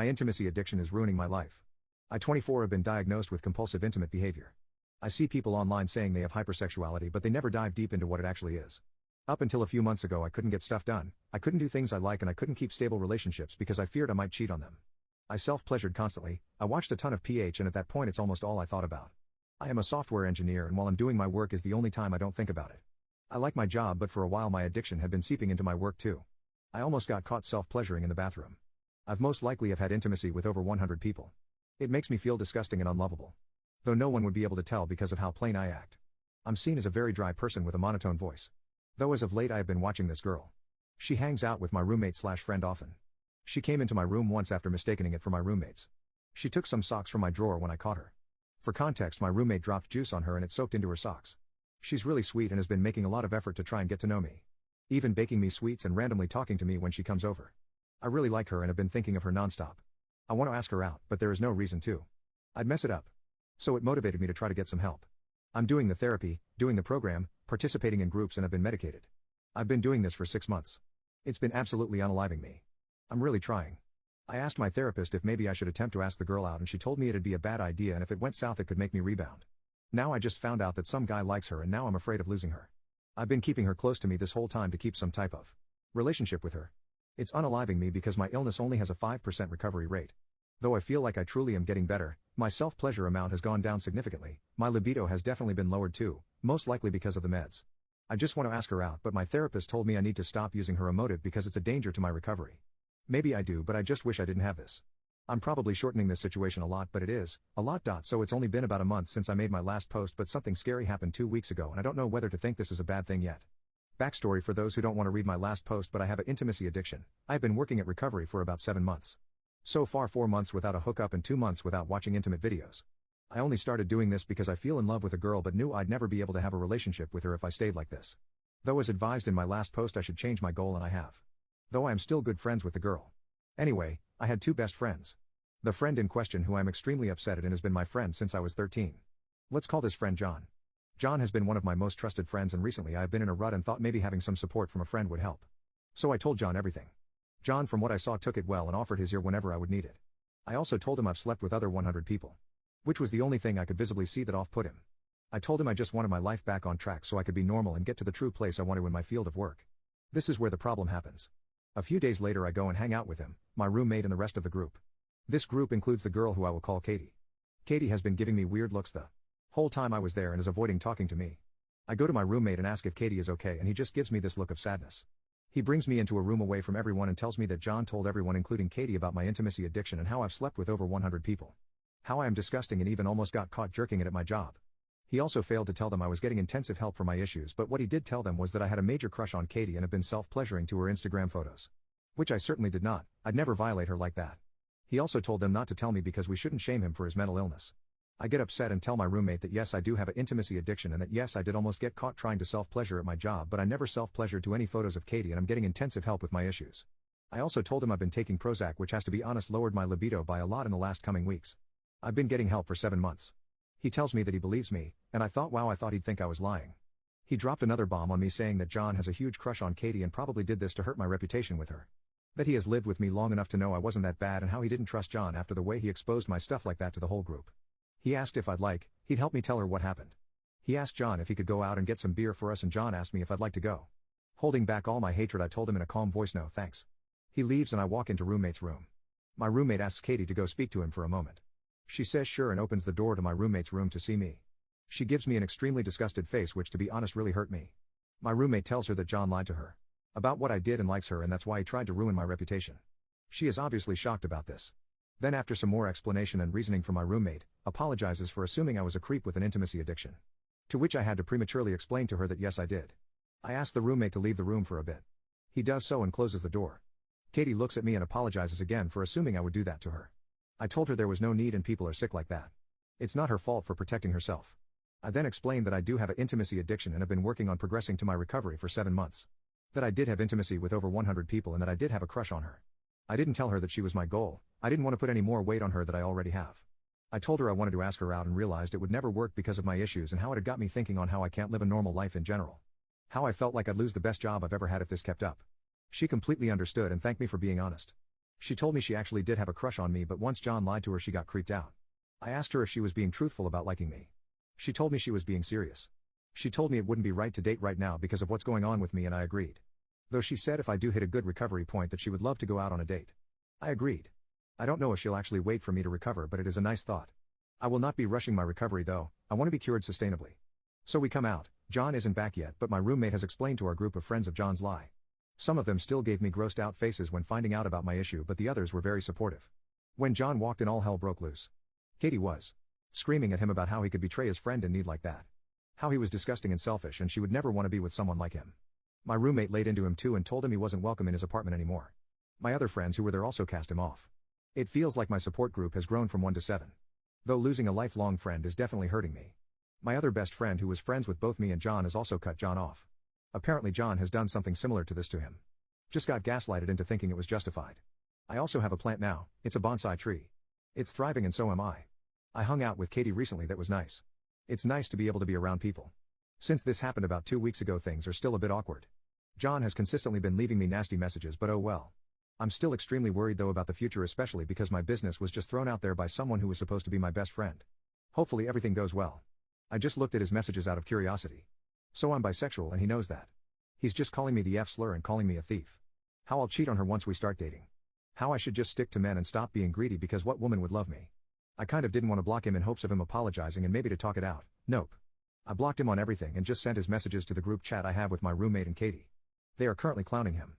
My intimacy addiction is ruining my life. I, 24, have been diagnosed with compulsive intimate behavior. I see people online saying they have hypersexuality, but they never dive deep into what it actually is. Up until a few months ago, I couldn't get stuff done, I couldn't do things I like, and I couldn't keep stable relationships because I feared I might cheat on them. I self-pleasured constantly, I watched a ton of PH, and at that point it's almost all I thought about. I am a software engineer, and while I'm doing my work is the only time I don't think about it. I like my job, but for a while my addiction had been seeping into my work too. I almost got caught self-pleasuring in the bathroom. I've most likely have had intimacy with over 100 people. It makes me feel disgusting and unlovable. Though no one would be able to tell because of how plain I act. I'm seen as a very dry person with a monotone voice. Though as of late I have been watching this girl. She hangs out with my roommate/friend often. She came into my room once after mistaking it for my roommate's. She took some socks from my drawer when I caught her. For context, my roommate dropped juice on her and it soaked into her socks. She's really sweet and has been making a lot of effort to try and get to know me. Even baking me sweets and randomly talking to me when she comes over. I really like her and have been thinking of her nonstop. I want to ask her out, but there is no reason to. I'd mess it up. So it motivated me to try to get some help. I'm doing the therapy, doing the program, participating in groups, and have been medicated. I've been doing this for 6 months. It's been absolutely unaliving me. I'm really trying. I asked my therapist if maybe I should attempt to ask the girl out, and she told me it'd be a bad idea, and if it went south it could make me rebound. Now I just found out that some guy likes her, and now I'm afraid of losing her. I've been keeping her close to me this whole time to keep some type of relationship with her. It's unaliving me because my illness only has a 5% recovery rate. Though I feel like I truly am getting better, my self-pleasure amount has gone down significantly. My libido has definitely been lowered too, most likely because of the meds. I just want to ask her out, but my therapist told me I need to stop using her emotive because it's a danger to my recovery. Maybe I do, but I just wish I didn't have this. I'm probably shortening this situation a lot, but it is a lot. So it's only been about a month since I made my last post, but something scary happened 2 weeks ago and I don't know whether to think this is a bad thing yet. Backstory for those who don't want to read my last post, but I have an intimacy addiction. I've been working at recovery for about 7 months. So far 4 months without a hookup and 2 months without watching intimate videos. I only started doing this because I feel in love with a girl but knew I'd never be able to have a relationship with her if I stayed like this. Though as advised in my last post I should change my goal, and I have. Though I am still good friends with the girl. Anyway, I had 2 best friends. The friend in question, who I am extremely upset at and has been my friend since I was 13. Let's call this friend John. John has been one of my most trusted friends, and recently I have been in a rut and thought maybe having some support from a friend would help. So I told John everything. John, from what I saw, took it well and offered his ear whenever I would need it. I also told him I've slept with other 100 people. Which was the only thing I could visibly see that off-put him. I told him I just wanted my life back on track so I could be normal and get to the true place I wanted in my field of work. This is where the problem happens. A few days later I go and hang out with him, my roommate, and the rest of the group. This group includes the girl who I will call Katie. Katie has been giving me weird looks the whole time I was there and is avoiding talking to me. I go to my roommate and ask if Katie is okay, and he just gives me this look of sadness. He brings me into a room away from everyone and tells me that John told everyone, including Katie, about my intimacy addiction and how I've slept with over 100 people. How I am disgusting and even almost got caught jerking it at my job. He also failed to tell them I was getting intensive help for my issues, but what he did tell them was that I had a major crush on Katie and have been self-pleasuring to her Instagram photos. Which I certainly did not. I'd never violate her like that. He also told them not to tell me because we shouldn't shame him for his mental illness. I get upset and tell my roommate that yes, I do have an intimacy addiction, and that yes, I did almost get caught trying to self-pleasure at my job, but I never self-pleasured to any photos of Katie and I'm getting intensive help with my issues. I also told him I've been taking Prozac, which has to be honest lowered my libido by a lot in the last coming weeks. I've been getting help for 7 months. He tells me that he believes me, and I thought, wow, I thought he'd think I was lying. He dropped another bomb on me saying that John has a huge crush on Katie and probably did this to hurt my reputation with her. That he has lived with me long enough to know I wasn't that bad, and how he didn't trust John after the way he exposed my stuff like that to the whole group. He asked if he'd help me tell her what happened. He asked John if he could go out and get some beer for us, and John asked me if I'd like to go. Holding back all my hatred, I told him in a calm voice, no thanks. He leaves and I walk into roommate's room. My roommate asks Katie to go speak to him for a moment. She says sure and opens the door to my roommate's room to see me. She gives me an extremely disgusted face, which to be honest really hurt me. My roommate tells her that John lied to her about what I did and likes her, and that's why he tried to ruin my reputation. She is obviously shocked about this. Then, after some more explanation and reasoning from my roommate, apologizes for assuming I was a creep with an intimacy addiction. To which I had to prematurely explain to her that yes, I did. I asked the roommate to leave the room for a bit. He does so and closes the door. Katie looks at me and apologizes again for assuming I would do that to her. I told her there was no need and people are sick like that. It's not her fault for protecting herself. I then explained that I do have an intimacy addiction and have been working on progressing to my recovery for 7 months. That I did have intimacy with over 100 people and that I did have a crush on her. I didn't tell her that she was my goal. I didn't want to put any more weight on her that I already have. I told her I wanted to ask her out and realized it would never work because of my issues and how it had got me thinking on how I can't live a normal life in general. How I felt like I'd lose the best job I've ever had if this kept up. She completely understood and thanked me for being honest. She told me she actually did have a crush on me, but once John lied to her she got creeped out. I asked her if she was being truthful about liking me. She told me she was being serious. She told me it wouldn't be right to date right now because of what's going on with me, and I agreed. Though she said if I do hit a good recovery point that she would love to go out on a date. I agreed. I don't know if she'll actually wait for me to recover, but it is a nice thought. I will not be rushing my recovery though, I want to be cured sustainably. So we come out. John isn't back yet, but my roommate has explained to our group of friends of John's lie. Some of them still gave me grossed out faces when finding out about my issue, but the others were very supportive. When John walked in, all hell broke loose. Katie was screaming at him about how he could betray his friend in need like that. How he was disgusting and selfish and she would never want to be with someone like him. My roommate laid into him too and told him he wasn't welcome in his apartment anymore. My other friends who were there also cast him off. It feels like my support group has grown from 1 to 7. Though losing a lifelong friend is definitely hurting me. My other best friend who was friends with both me and John has also cut John off. Apparently John has done something similar to this to him. Just got gaslighted into thinking it was justified. I also have a plant now, it's a bonsai tree. It's thriving and so am I. I hung out with Katie recently, that was nice. It's nice to be able to be around people. Since this happened about 2 weeks ago things are still a bit awkward. John has consistently been leaving me nasty messages, but oh well. I'm still extremely worried though about the future, especially because my business was just thrown out there by someone who was supposed to be my best friend. Hopefully everything goes well. I just looked at his messages out of curiosity. So I'm bisexual and he knows that. He's just calling me the F slur and calling me a thief. How I'll cheat on her once we start dating. How I should just stick to men and stop being greedy because what woman would love me? I kind of didn't want to block him in hopes of him apologizing and maybe to talk it out. Nope. I blocked him on everything and just sent his messages to the group chat I have with my roommate and Katie. They are currently clowning him.